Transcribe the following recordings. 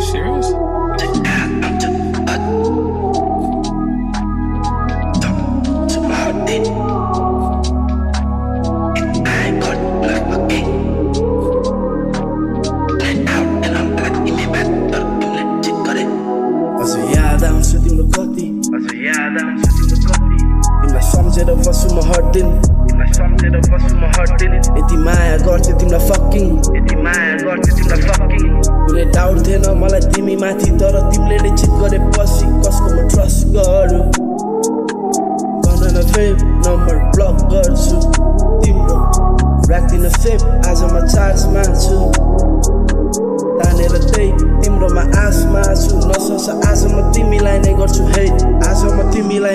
serious? तिमीलाई सम्झेर बस्छु म हर दिन यति माया गर्थ्यो तिमीलाई फकिङ कुनै डाउट थिएन मलाई तिमी माथि तर तिमीले नै चिट गरे पछि कसको म ट्रस्ट गरौँ भन न फेब नम्बर ब्लक गर्छु तिम्रो राख्दिन सेभ आज म चार्जमा छु तानेर त्यही तिम्रोमा आसमा छु नसोच आज म तिमीलाई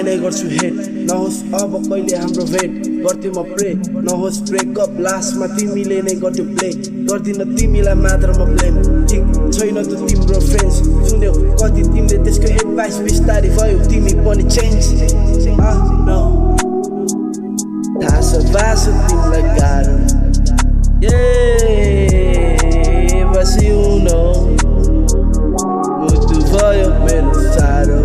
नै गर्छु हेट नहोस् अब कहिले हाम्रो भेट गर्थ्यो म प्रे नहोस् ब्रेकअप लास्टमा तिमीले नै गर्थ्यो प्ले गर्दिन तिमीलाई मात्र म ब्लेम ठिक छैन त तिम्रो फ्रेन्ड्स सुन्यौ कति तिमीले त्यसको एडभाइस बिस्तारै भयो तिमी पनि चेन्ज थाहा छ बासो तिमीलाई गाह्रो बस you know मुटु भयो मेरो साह्रो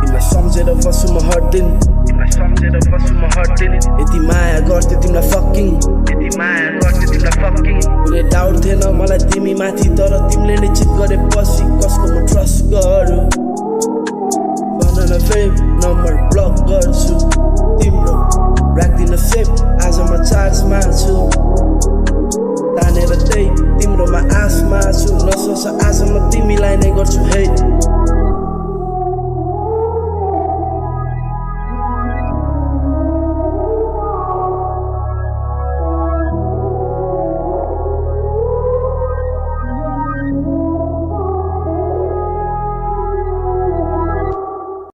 तिमीलाई सम्झेर बस्छु म हर दिन यति माया गर्थ्यो तिमीलाई फकिङ कुनै डाउट थिएन मलाई तिमी माथि तर तिमीले नै चिट गरे पछि कसको म ट्रस्ट गरौँ भन न फेब नम्बर ब्लक गर्छु तिम्रो राख्दिन सेभ आज म चार्जमा छु तानेर त्यही तिम्रोमा आसमा छु नसोच आज म तिमीलाई नै गर्छु हेट